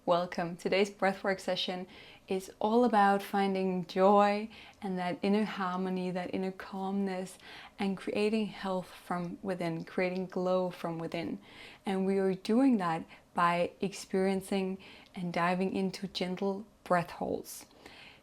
welcome. Today's breathwork session is all about finding joy and that inner harmony, that inner calmness, and creating health from within, creating glow from within. And we are doing that by experiencing and diving into gentle breath holds.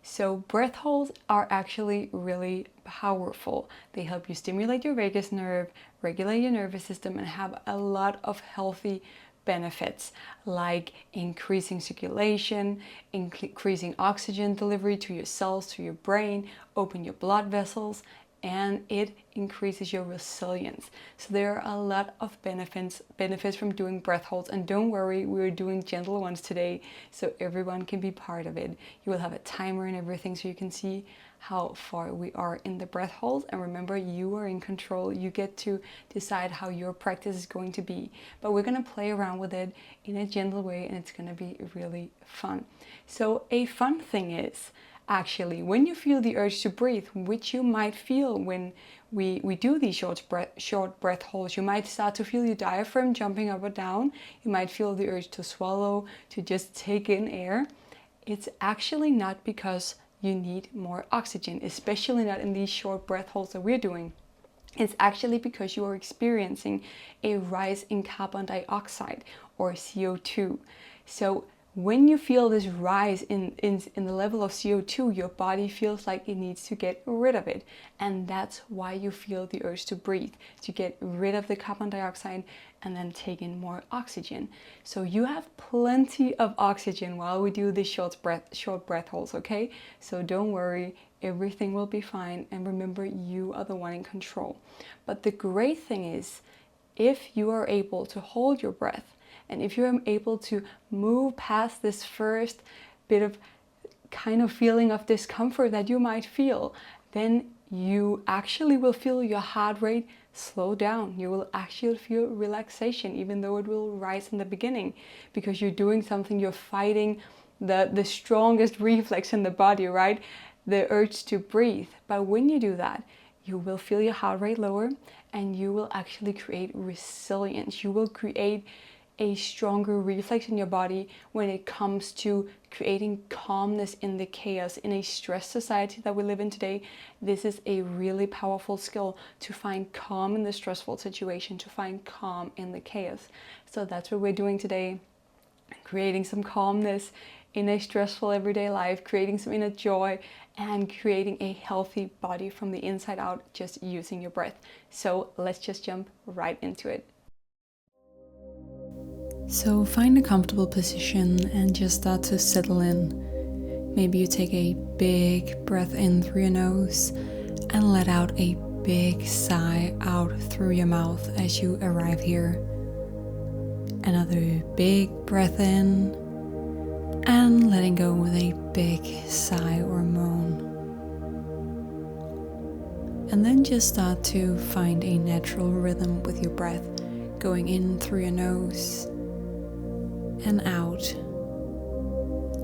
So breath holds are actually really powerful. They help you stimulate your vagus nerve, regulate your nervous system, and have a lot of healthy benefits like increasing circulation, increasing oxygen delivery to your cells, to your brain, open your blood vessels, and it increases your resilience. So there are a lot of benefits from doing breath holds, and don't worry, we're doing gentle ones today so everyone can be part of it. You will have a timer and everything so you can see how far we are in the breath holds, and remember, you are in control. You get to decide how your practice is going to be, but we're going to play around with it in a gentle way, and it's going to be really fun. So a fun thing is, actually, when you feel the urge to breathe, which you might feel when we do these short breath holds, you might start to feel your diaphragm jumping up or down. You might feel the urge to swallow, to just take in air. It's actually not because you need more oxygen, especially not in these short breath holds that we're doing. It's actually because you are experiencing a rise in carbon dioxide or CO2. So when you feel this rise in the level of CO2, your body feels like it needs to get rid of it. And that's why you feel the urge to breathe, to get rid of the carbon dioxide and then take in more oxygen. So you have plenty of oxygen while we do these short breath holds, okay? So don't worry, everything will be fine. And remember, you are the one in control. But the great thing is, if you are able to hold your breath, and if you're able to move past this first bit of kind of feeling of discomfort that you might feel, then you actually will feel your heart rate slow down. You will actually feel relaxation, even though it will rise in the beginning, because you're doing something, you're fighting the strongest reflex in the body, right? The urge to breathe. But when you do that, you will feel your heart rate lower, and you will actually create resilience. You will create a stronger reflex in your body when it comes to creating calmness in the chaos. In a stressed society that we live in today, this is a really powerful skill to find calm in the stressful situation, to find calm in the chaos. So that's what we're doing today, creating some calmness in a stressful everyday life, creating some inner joy, and creating a healthy body from the inside out, just using your breath. So let's just jump right into it. So find a comfortable position and just start to settle in. Maybe you take a big breath in through your nose and let out a big sigh out through your mouth as you arrive here. Another big breath in and letting go with a big sigh or moan. And then just start to find a natural rhythm with your breath, going in through your nose and out,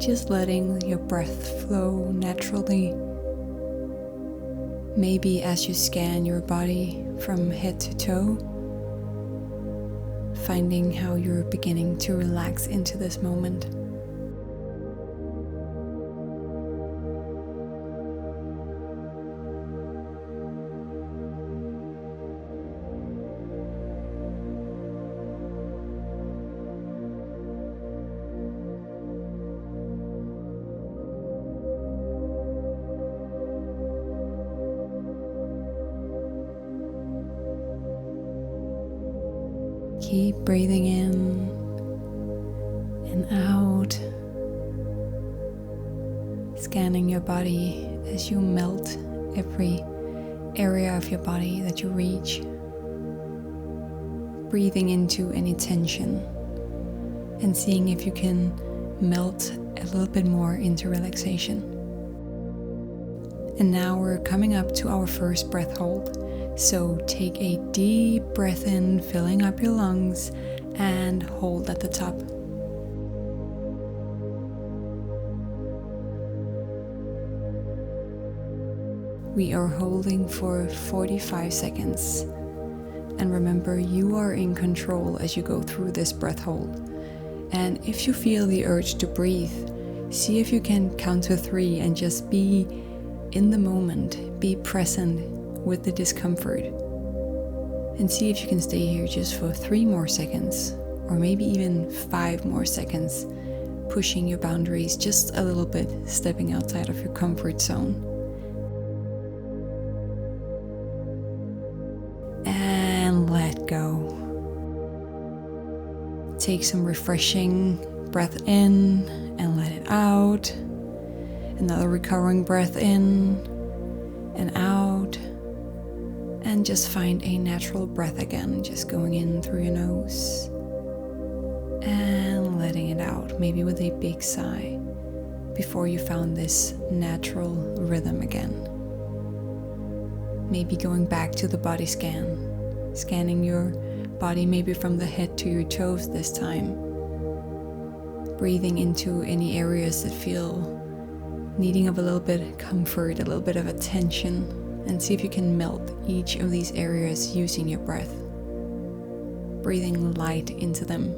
just letting your breath flow naturally. Maybe as you scan your body from head to toe, finding how you're beginning to relax into this moment. Keep breathing in and out, scanning your body as you melt every area of your body that you reach, breathing into any tension and seeing if you can melt a little bit more into relaxation. And now we're coming up to our first breath hold. So take a deep breath in, filling up your lungs, and hold at the top. We are holding for 45 seconds. And remember, you are in control as you go through this breath hold. And if you feel the urge to breathe, see if you can count to 3 and just be in the moment, be present with the discomfort. And see if you can stay here just for 3 more seconds, or maybe even 5 more seconds, pushing your boundaries just a little bit, stepping outside of your comfort zone. And let go. Take some refreshing breath in and let it out. Another recovering breath in and out. And just find a natural breath again, just going in through your nose and letting it out, maybe with a big sigh, before you found this natural rhythm again. Maybe going back to the body scan, scanning your body maybe from the head to your toes this time. Breathing into any areas that feel needing of a little bit of comfort, a little bit of attention. And see if you can melt each of these areas using your breath, breathing light into them.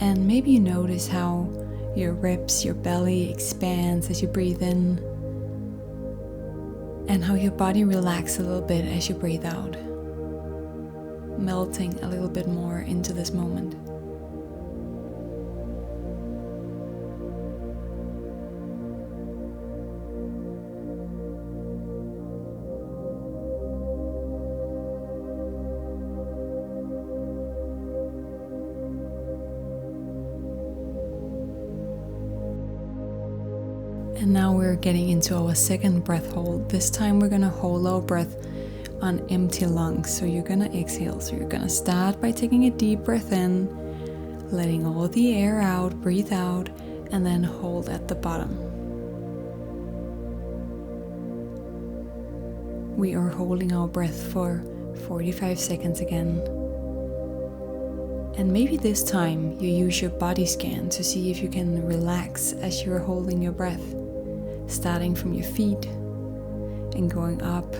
And maybe you notice how your ribs, your belly expands as you breathe in, and how your body relaxes a little bit as you breathe out, melting a little bit more into this moment. And now we're getting into our second breath hold. This time we're gonna hold our breath on empty lungs. So you're gonna exhale. So you're gonna start by taking a deep breath in, letting all the air out, breathe out, and then hold at the bottom. We are holding our breath for 45 seconds again. And maybe this time you use your body scan to see if you can relax as you're holding your breath. Starting from your feet and going up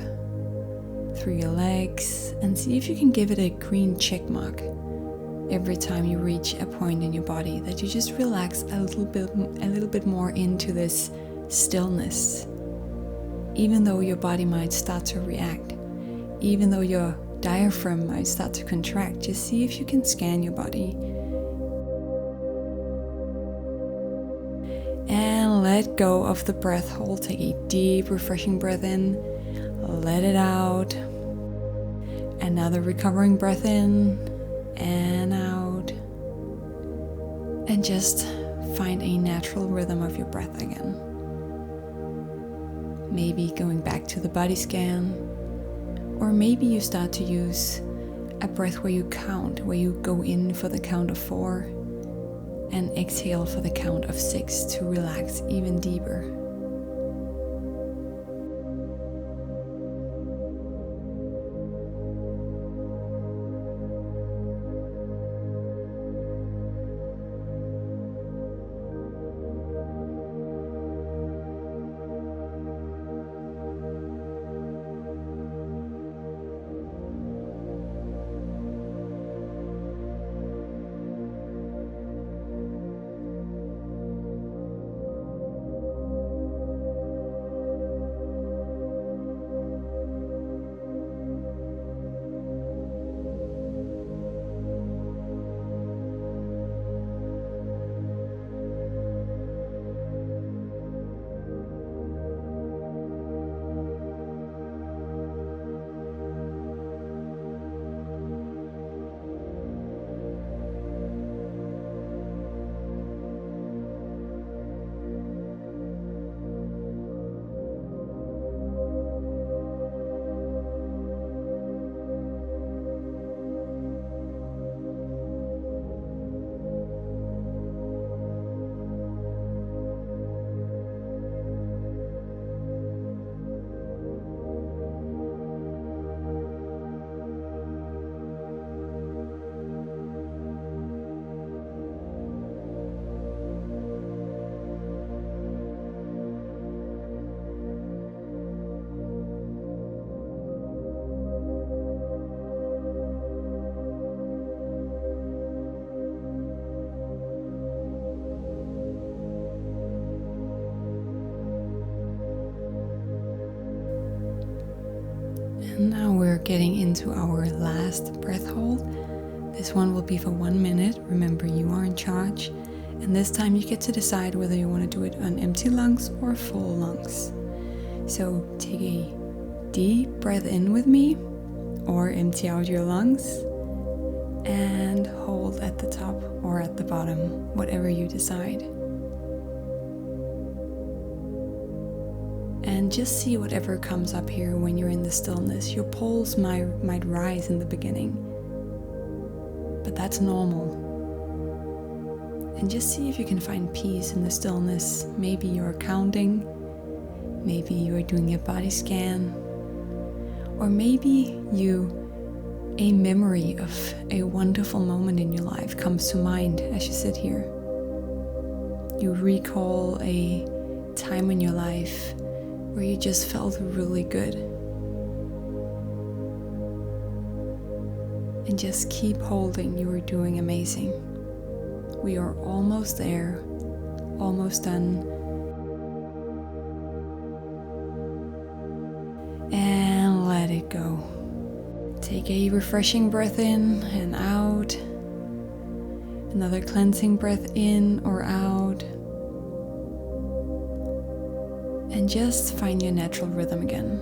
through your legs, and see if you can give it a green check mark every time you reach a point in your body that you just relax a little bit more into this stillness. Even though your body might start to react, even though your diaphragm might start to contract, just see if you can scan your body. And let go of the breath hold. Take a deep, refreshing breath in. Let it out. Another recovering breath in and out. And just find a natural rhythm of your breath again. Maybe going back to the body scan. Or maybe you start to use a breath where you count, where you go in for the count of 4. And exhale for the count of 6 to relax even deeper. And now we're getting into our last breath hold. This one will be for 1 minute. Remember, you are in charge. And this time you get to decide whether you want to do it on empty lungs or full lungs. So take a deep breath in with me, or empty out your lungs, and hold at the top or at the bottom, whatever you decide. And just see whatever comes up here when you're in the stillness. Your pulse might rise in the beginning, but that's normal. And just see if you can find peace in the stillness. Maybe you're counting, maybe you're doing a body scan, or maybe a memory of a wonderful moment in your life comes to mind as you sit here. You recall a time in your life where you just felt really good. And just keep holding, you are doing amazing. We are almost there, almost done. And let it go. Take a refreshing breath in and out. Another cleansing breath in or out. And just find your natural rhythm again.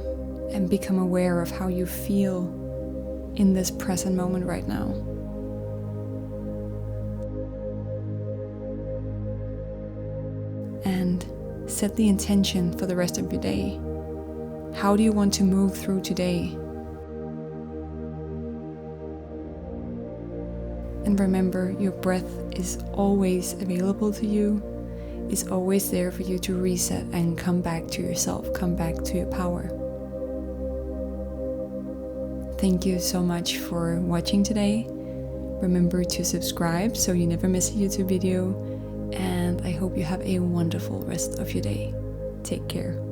And become aware of how you feel in this present moment right now. And set the intention for the rest of your day. How do you want to move through today? And remember, your breath is always available to you, is always there for you to reset and come back to yourself, come back to your power. Thank you so much for watching today. Remember to subscribe so you never miss a YouTube video. And I hope you have a wonderful rest of your day. Take care.